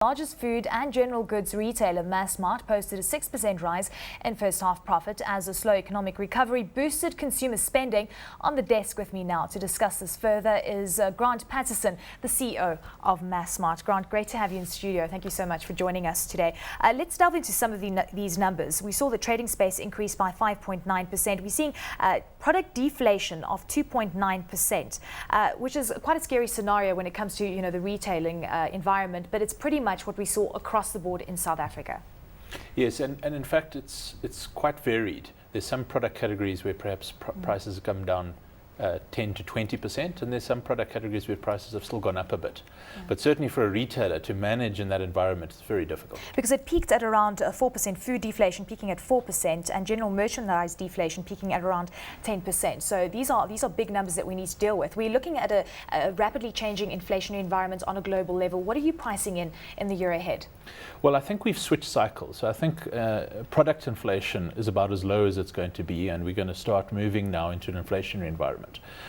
Largest food and general goods retailer Massmart posted a 6% rise in first half profit as a slow economic recovery boosted consumer spending. On the desk with me now to discuss this further is Grant Pattison, the CEO of Massmart. Grant, great to have you in studio. Thank you so much for joining us today. Let's delve into some of these numbers. We saw the trading space increase by 5.9%. We're seeing product deflation of 2.9%, which is quite a scary scenario when it comes to the retailing environment, but it's pretty much what we saw across the board in South Africa. Yes, and in fact it's quite varied. There's some product categories where perhaps prices have come down 10 to 20%, and there's some product categories where prices have still gone up a bit. But certainly for a retailer to manage in that environment, it's very difficult. Because it peaked at around 4%, food deflation peaking at 4%, and general merchandise deflation peaking at around 10%. So these are big numbers that we need to deal with. We're looking at a rapidly changing inflationary environment on a global level. What are you pricing in the year ahead? Well, I think we've switched cycles. So I think product inflation is about as low as it's going to be, and we're going to start moving now into an inflationary environment.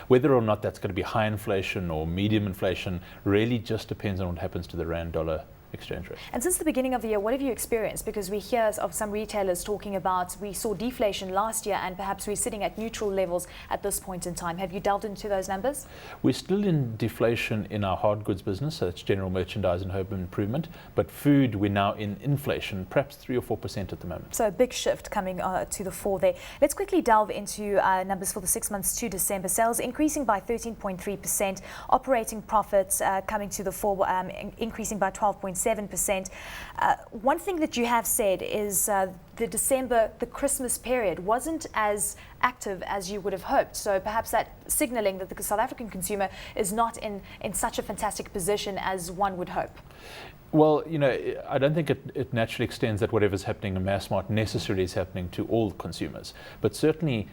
Whether or not that's going to be high inflation or medium inflation really just depends on what happens to the rand-dollar exchange rate. And since the beginning of the year, what have you experienced? Because we hear of some retailers talking about we saw deflation last year and perhaps we're sitting at neutral levels at this point in time. Have you delved into those numbers? We're still in deflation in our hard goods business, so that's general merchandise and home improvement, but food we're now in inflation, perhaps 3 or 4% at the moment. So a big shift coming to the fore there. Let's quickly delve into numbers for the 6 months to December. Sales increasing by 13.3%, operating profits coming to the fore, increasing by 12.7%. One thing that you have said is the Christmas period wasn't as active as you would have hoped. So perhaps that signaling that the South African consumer is not in such a fantastic position as one would hope. Well, I don't think it naturally extends that whatever's happening in Massmart necessarily is happening to all consumers. But certainly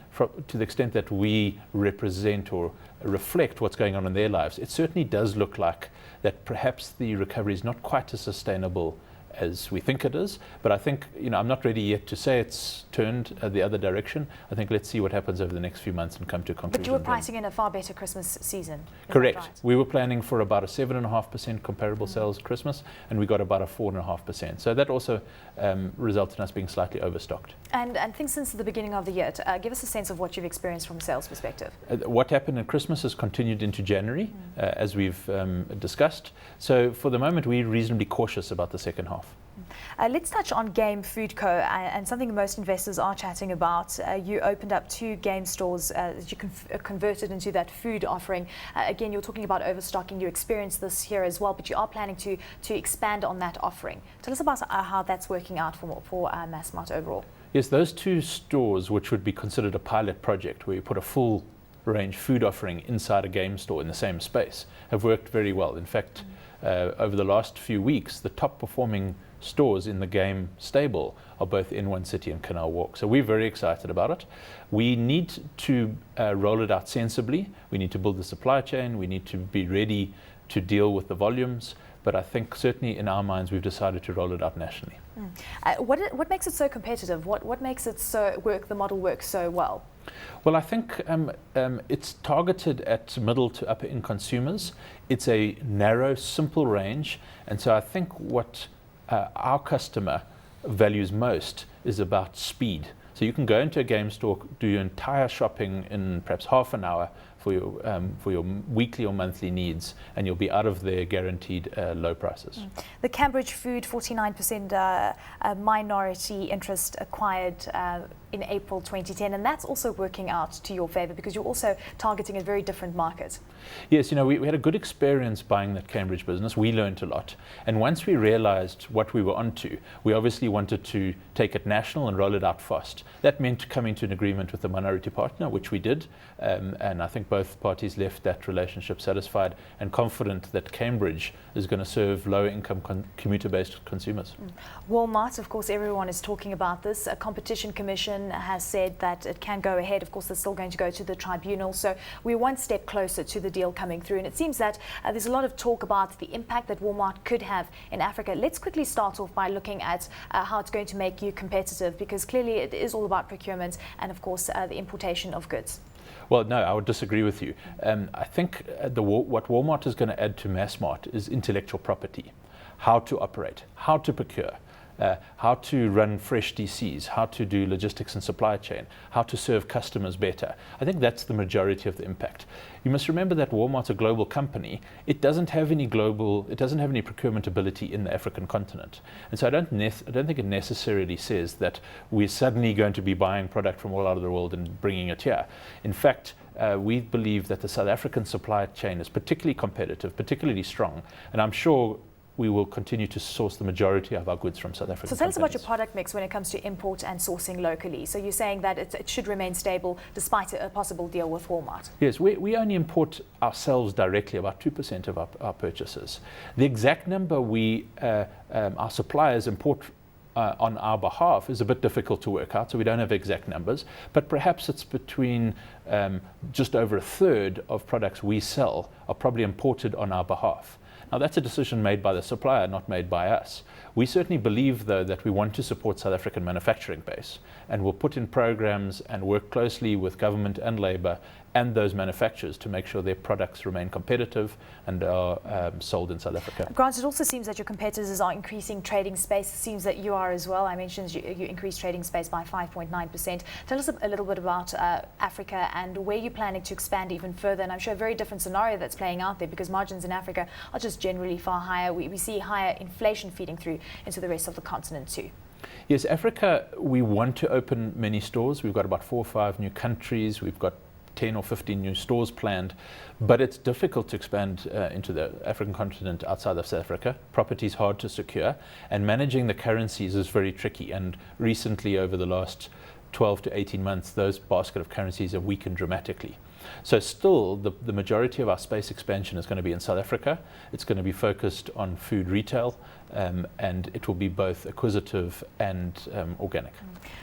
to the extent that we represent or reflect what's going on in their lives, it certainly does look like that perhaps the recovery is not quite as sustainable as we think it is. But I think, I'm not ready yet to say it's turned the other direction. I think let's see what happens over the next few months and come to a conclusion. But you were pricing in a far better Christmas season. Correct. Right? We were planning for about a 7.5% comparable sales Christmas, and we got about a 4.5%. So that also resulted in us being slightly overstocked. And things since the beginning of the year, give us a sense of what you've experienced from a sales perspective. What happened at Christmas has continued into January, as we've discussed. So for the moment, we're reasonably cautious about the second half. Let's touch on Game Food Co. And something most investors are chatting about. You opened up 2 game stores that you converted into that food offering. Again, you're talking about overstocking. You experienced this here as well, but you are planning to expand on that offering. Tell us about how that's working out for Massmart overall. Yes, those 2 stores, which would be considered a pilot project where you put a full range food offering inside a game store in the same space, have worked very well. In fact, over the last few weeks, the top performing stores in the game stable are both in One City and Canal Walk. So we're very excited about it. We need to roll it out sensibly. We need to build the supply chain. We need to be ready to deal with the volumes. But I think certainly in our minds, we've decided to roll it out nationally. What makes it so competitive? What makes it the model work so well? Well, I think it's targeted at middle to upper end consumers. It's a narrow, simple range. And so I think what our customer values most is about speed. So you can go into a game store, do your entire shopping in perhaps half an hour for your weekly or monthly needs, and you'll be out of there guaranteed low prices. The Cambridge Food 49% minority interest acquired in April 2010, and that's also working out to your favor because you're also targeting a very different market. Yes, we had a good experience buying that Cambridge business. We learned a lot, and once we realized what we were onto, we obviously wanted to take it national and roll it out fast. That meant coming to an agreement with the minority partner, which we did, and I think both parties left that relationship satisfied and confident that Cambridge is going to serve low-income commuter-based consumers. Walmart, of course, everyone is talking about this. A competition commission has said that it can go ahead. Of course, they're still going to go to the tribunal. So we're one step closer to the deal coming through. And it seems that there's a lot of talk about the impact that Walmart could have in Africa. Let's quickly start off by looking at how it's going to make you competitive, because clearly it is all about procurement and, of course, the importation of goods. Well, no, I would disagree with you. I think what Walmart is going to add to Massmart is intellectual property. how to operate, how to procure, how to run fresh DCs, how to do logistics and supply chain, how to serve customers better. I think that's the majority of the impact. You must remember that Walmart's a global company. It doesn't have any procurement ability in the African continent. And so I don't think it necessarily says that we're suddenly going to be buying product from all over the world and bringing it here. In fact, we believe that the South African supply chain is particularly competitive, particularly strong, and I'm sure we will continue to source the majority of our goods from South Africa. So tell us about your product mix when it comes to import and sourcing locally. So you're saying that it should remain stable despite a possible deal with Walmart? Yes, we only import ourselves directly about 2% of our purchases. The exact number our suppliers import on our behalf is a bit difficult to work out, so we don't have exact numbers, but perhaps it's between just over a third of products we sell are probably imported on our behalf. Now, that's a decision made by the supplier, not made by us. We certainly believe, though, that we want to support South African manufacturing base, and we'll put in programs and work closely with government and labour and those manufacturers to make sure their products remain competitive and are sold in South Africa. Grant, it also seems that your competitors are increasing trading space. It seems that you are as well. I mentioned you increased trading space by 5.9%. Tell us a little bit about Africa and where you're planning to expand even further. And I'm sure a very different scenario that's playing out there because margins in Africa are just generally far higher. We see higher inflation feeding through into the rest of the continent too. Yes, Africa, we want to open many stores. We've got about 4 or 5 new countries. We've got 10 or 15 new stores planned, but it's difficult to expand into the African continent outside of South Africa. Property is hard to secure, and managing the currencies is very tricky. And recently, over the last 12 to 18 months, those basket of currencies have weakened dramatically. So still, the majority of our space expansion is going to be in South Africa. It's going to be focused on food retail, and it will be both acquisitive and organic.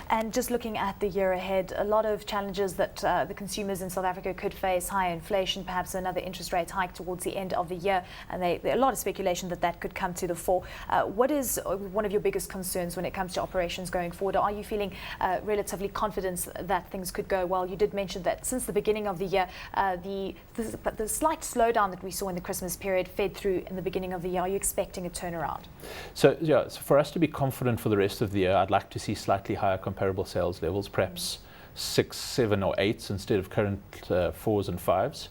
And just looking at the year ahead, a lot of challenges that the consumers in South Africa could face: higher inflation, perhaps another interest rate hike towards the end of the year, and a lot of speculation that could come to the fore. What is one of your biggest concerns when it comes to operations going forward? Are you feeling relatively confident that things could go well? You did mention that since the beginning of the year, the slight slowdown that we saw in the Christmas period fed through in the beginning of the year. Are you expecting a turnaround? So for us to be confident for the rest of the year, I'd like to see slightly higher comparable sales levels, perhaps 6, 7 or 8s instead of current 4s and 5s.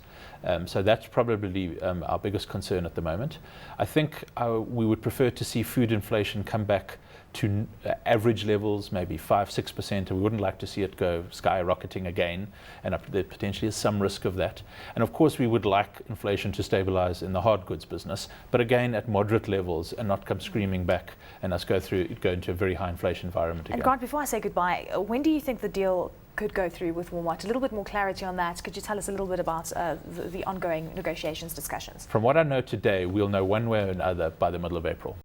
So that's probably our biggest concern at the moment. I think we would prefer to see food inflation come back to average levels, maybe 5-6%, and we wouldn't like to see it go skyrocketing again, and there potentially is some risk of that. And of course we would like inflation to stabilize in the hard goods business, but again at moderate levels and not come screaming back and us go into a very high inflation environment again. And Grant, before I say goodbye, when do you think the deal could go through with Walmart? A little bit more clarity on that. Could you tell us a little bit about the ongoing negotiations, discussions? From what I know today, we'll know one way or another by the middle of April.